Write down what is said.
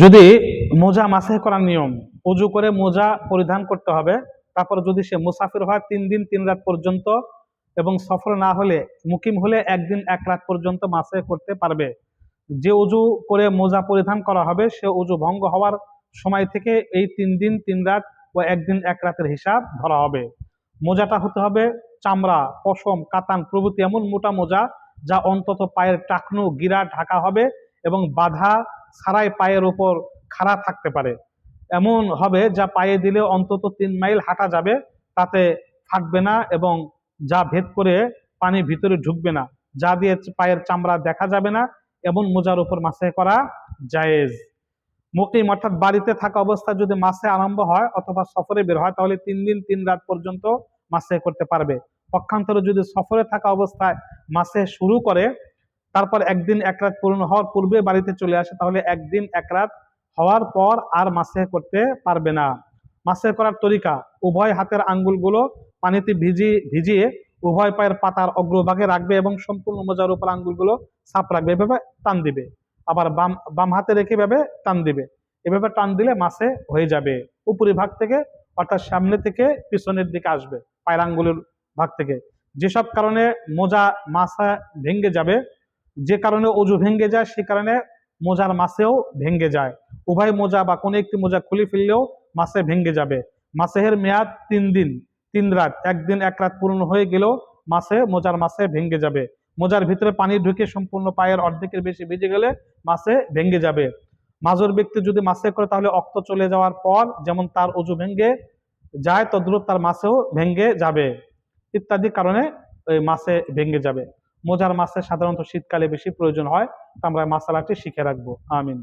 যদি মোজা মাসে করার নিয়ম, অজু করে মোজা পরিধান করতে হবে। তারপর যদি সে মুসাফির হয় 3 দিন 3 রাত পর্যন্ত, এবং সফর না হলে মুকিম হলে 1 দিন 1 রাত পর্যন্ত মাসে করতে পারবে। যে অজু করে মোজা পরিধান করা হবে সে অজু ভঙ্গ হওয়ার সময় থেকে এই 3 দিন 3 রাত ও 1 দিন 1 রাতের হিসাব ধরা হবে। মোজাটা হতে হবে চামড়া, পশম, কাতান প্রভৃতি এমন মোটা মোজা যা অন্তত পায়ের টাকনু গিরা ঢাকা হবে এবং বাধা ছাড়াই পায়ের উপর খাড়া থাকতে পারে। এমন হবে যা পায়ে দিলে অন্তত 3 মাইল হাঁটা যাবে, তাতে ফাটবে না এবং যা ভেদ করে পানি ভিতরে ঢুকবে না, যা দিয়ে পায়ের চামড়া দেখা যাবে না, এমন মোজার উপর মাসে করা জায়েজ। মুকিম অর্থাৎ বাড়িতে থাকা অবস্থায় যদি মাসে আরম্ভ হয় অথবা সফরে বের হয় তাহলে 3 দিন 3 রাত পর্যন্ত মাসে করতে পারবে। পক্ষান্তরে যদি সফরে থাকা অবস্থায় মাসে শুরু করে, তারপর 1 দিন 1 রাত পূর্ণ হওয়ার পূর্বে বাড়িতে চলে আসে, তাহলে 1 দিন 1 রাত হওয়ার পর আর মাসে করতে পারবে না। মাসে করার তরিকা: উভয় হাতের আঙ্গুলগুলো পানিতে ভিজিয়ে উভয় পায়ের পাতার অগ্রভাগে রাখবে এবং সম্পূর্ণ মোজার উপর আঙ্গুলগুলো চাপ রাখবে, এভাবে টান দিবে। আবার বাম বাম হাতে রেখে এভাবে টান দিবে। এভাবে টান দিলে মাসে হয়ে যাবে। উপরিভাগ থেকে অর্থাৎ সামনে থেকে পিছনের দিকে আসবে, পায়ের আঙ্গুলের ভাগ থেকে। যেসব কারণে মোজা মাসা ভেঙে যাবে, যে কারণে অজু ভেঙে যায়, সে কারণে মোজার মাসেও ভেঙে যায়। উভয় মোজা বা কোনো একটি মোজা খুলে ফেললেও মাসে ভেঙে যাবে। মাসেহের মেয়াদ 3 দিন 3 রাত, 1 দিন 1 রাত পূর্ণ হয়ে গেলেও মোজার মাসে ভেঙে যাবে। মোজার ভিতরে পানি ঢুকে সম্পূর্ণ পায়ের অর্ধেকের বেশি ভিজে গেলে মাসে ভেঙে যাবে। মাজুর ব্যক্তি যদি মাসে করে তাহলে অক্ত চলে যাওয়ার পর যেমন তার অজু ভেঙে যায় তদ্রূপ তার মাসেও ভেঙে যাবে। ইত্যাদি কারণে ওই মাসে ভেঙে যাবে। মোজার মাসে সাধারণত শীতকালে বেশি প্রয়োজন হয়। আমরা মাসালাটি শিখে রাখবো। আমিন।